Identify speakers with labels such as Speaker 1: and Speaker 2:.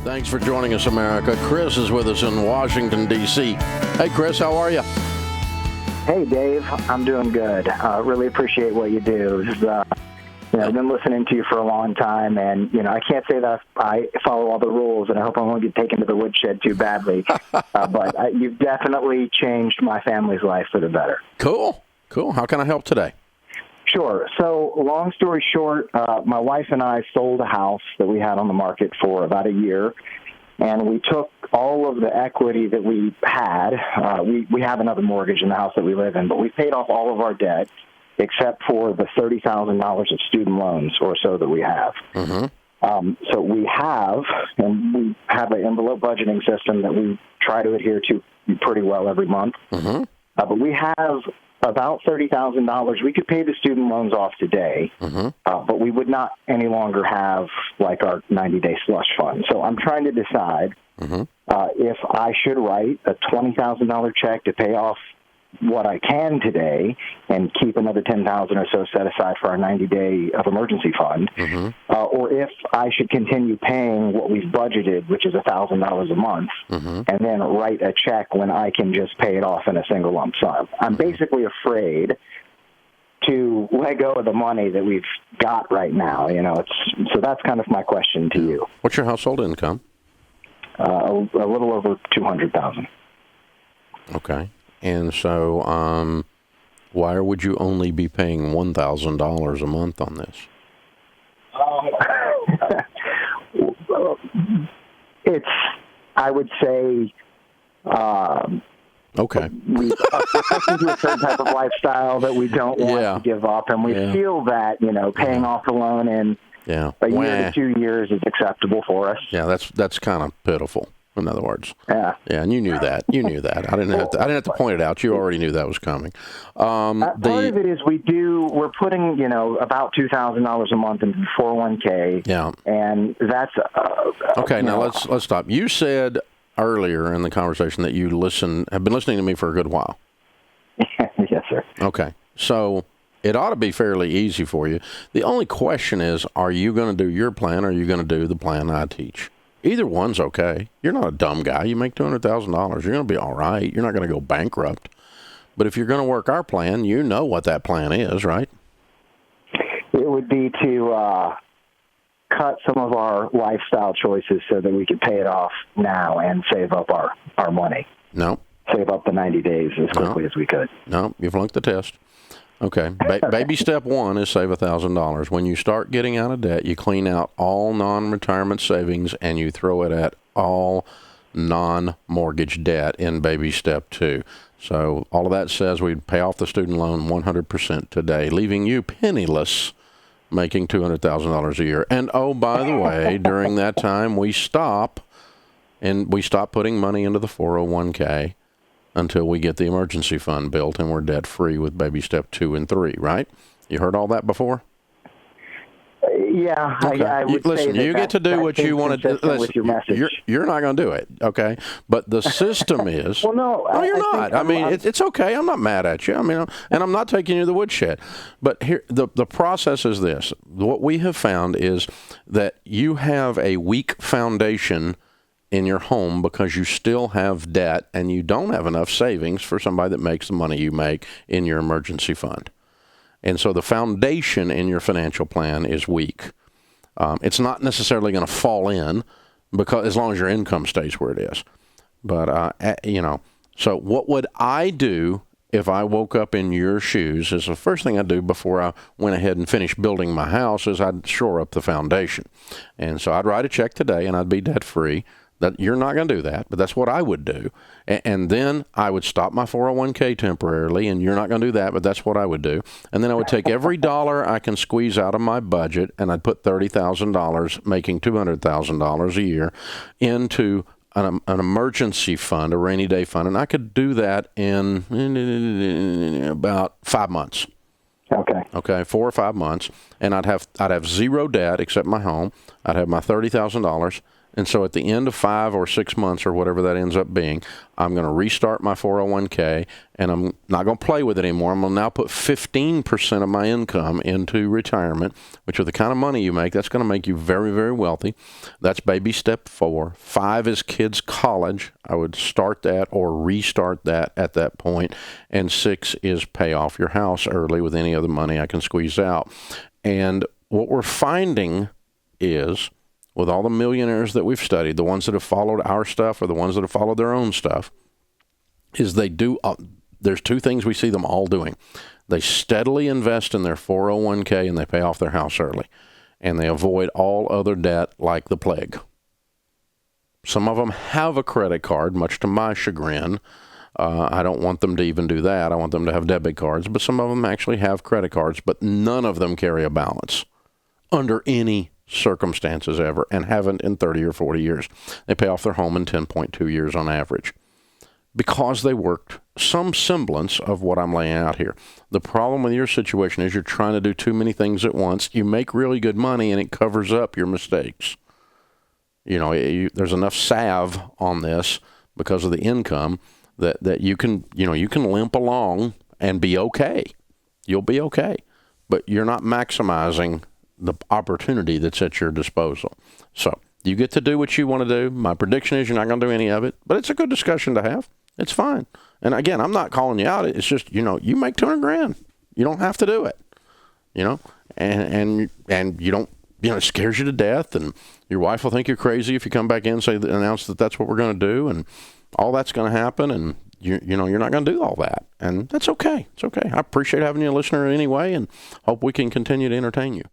Speaker 1: Thanks for joining us, America. Chris is with us in Washington, D.C. Hey, Chris, how are you?
Speaker 2: Hey, Dave. I'm doing good. Really appreciate what you do. I've been listening to you for a long time, and, I can't say that I follow all the rules, and I hope I won't get taken to the woodshed too badly. But you've definitely changed my family's life for the better.
Speaker 1: Cool. How can I help today?
Speaker 2: Sure. So, long story short, my wife and I sold a house that we had on the market for about a year, and we took all of the equity that we had. We have another mortgage in the house that we live in, but we paid off all of our debt except for the $30,000 of student loans or so that we have.
Speaker 1: Mm-hmm.
Speaker 2: So we have an envelope budgeting system that we try to adhere to pretty well every month.
Speaker 1: Mm-hmm.
Speaker 2: But we have about $30,000. We could pay the student loans off today,
Speaker 1: mm-hmm.
Speaker 2: But we would not any longer have like our 90-day slush fund. So I'm trying to decide
Speaker 1: mm-hmm.
Speaker 2: If I should write a $20,000 check to pay off what I can today and keep another $10,000 or so set aside for our 90-day of emergency fund,
Speaker 1: mm-hmm.
Speaker 2: Or if I should continue paying what we've budgeted, which is $1,000 a month,
Speaker 1: mm-hmm.
Speaker 2: and then write a check when I can just pay it off in a single lump sum. I'm basically afraid to let go of the money that we've got right now. So that's kind of my question to you.
Speaker 1: What's your household income?
Speaker 2: A little over $200,000.
Speaker 1: Okay. And so why would you only be paying $1,000 a month on this?
Speaker 2: I would say,
Speaker 1: okay.
Speaker 2: We're into a certain type of lifestyle that we don't want to give up, and we feel that, paying off the loan in a year to 2 years is acceptable for us.
Speaker 1: Yeah, that's kind of pitiful. In other words,
Speaker 2: yeah,
Speaker 1: and you knew that. I didn't have to point it out. You already knew that was coming.
Speaker 2: Part of it is we're putting about $2,000 a month into 401k.
Speaker 1: Yeah,
Speaker 2: and that's
Speaker 1: okay. Now let's stop. You said earlier in the conversation that you have been listening to me for a good while.
Speaker 2: Yes, sir.
Speaker 1: Okay, so it ought to be fairly easy for you. The only question is, are you going to do your plan, or are you going to do the plan I teach? Either one's okay. You're not a dumb guy. You make $200,000. You're going to be all right. You're not going to go bankrupt. But if you're going to work our plan, you know what that plan is, right?
Speaker 2: It would be to cut some of our lifestyle choices so that we could pay it off now and save up our money.
Speaker 1: No.
Speaker 2: Save up the 90 days as quickly as we could.
Speaker 1: No, you flunked the test. Okay. Baby step one is save $1,000. When you start getting out of debt, you clean out all non-retirement savings and you throw it at all non-mortgage debt in baby step two. So all of that says we'd pay off the student loan 100% today, leaving you penniless, making $200,000 a year. And oh, by the way, during that time, we stop putting money into the 401k. Until we get the emergency fund built and we're debt-free with baby step 2 and 3, right? You heard all that before?
Speaker 2: Yeah,
Speaker 1: okay.
Speaker 2: I would
Speaker 1: listen,
Speaker 2: say
Speaker 1: you get to do what you want to do.
Speaker 2: With your message.
Speaker 1: You're not going to do it, okay? But the system is...
Speaker 2: Well, no.
Speaker 1: You're not. It's okay. I'm not mad at you. And I'm not taking you to the woodshed. But here, the process is this. What we have found is that you have a weak foundation in your home because you still have debt and you don't have enough savings for somebody that makes the money you make in your emergency fund. And so the foundation in your financial plan is weak. It's not necessarily going to fall in because as long as your income stays where it is. But, so what would I do if I woke up in your shoes? Is the first thing I'd do before I went ahead and finished building my house is I'd shore up the foundation. And so I'd write a check today and I'd be debt-free. That you're not going to do that, but that's what I would do. And then I would stop my 401k temporarily, and you're not going to do that, but that's what I would do. And then I would take every dollar I can squeeze out of my budget, and I'd put $30,000, making $200,000 a year, into an emergency fund, a rainy day fund, and I could do that in about 5 months. Okay, 4 or 5 months, and I'd have zero debt except my home. I'd have my $30,000. And so at the end of 5 or 6 months or whatever that ends up being, I'm going to restart my 401k, and I'm not going to play with it anymore. I'm going to now put 15% of my income into retirement, which with the kind of money you make, that's going to make you very, very wealthy. That's baby step 4. 5 is kids' college. I would start that or restart that at that point. And 6 is pay off your house early with any other money I can squeeze out. And what we're finding is, with all the millionaires that we've studied, the ones that have followed our stuff or the ones that have followed their own stuff, is they do, there's 2 things we see them all doing. They steadily invest in their 401k and they pay off their house early. And they avoid all other debt like the plague. Some of them have a credit card, much to my chagrin. I don't want them to even do that. I want them to have debit cards. But some of them actually have credit cards, but none of them carry a balance under any circumstances ever, and haven't in 30 or 40 years. They pay off their home in 10.2 years on average because they worked some semblance of what I'm laying out here. The problem with your situation is you're trying to do too many things at once. You make really good money and it covers up your mistakes. There's enough salve on this because of the income that you can limp along and be okay. You'll be okay, but you're not maximizing the opportunity that's at your disposal. So you get to do what you want to do. My prediction is you're not going to do any of it, but it's a good discussion to have. It's fine. And again, I'm not calling you out. It's just, you make $200,000. You don't have to do it, and you don't, it scares you to death, and your wife will think you're crazy if you come back in and announce that that's what we're going to do, and all that's going to happen, and you're not going to do all that, and that's okay. It's okay. I appreciate having you a listener anyway, and hope we can continue to entertain you.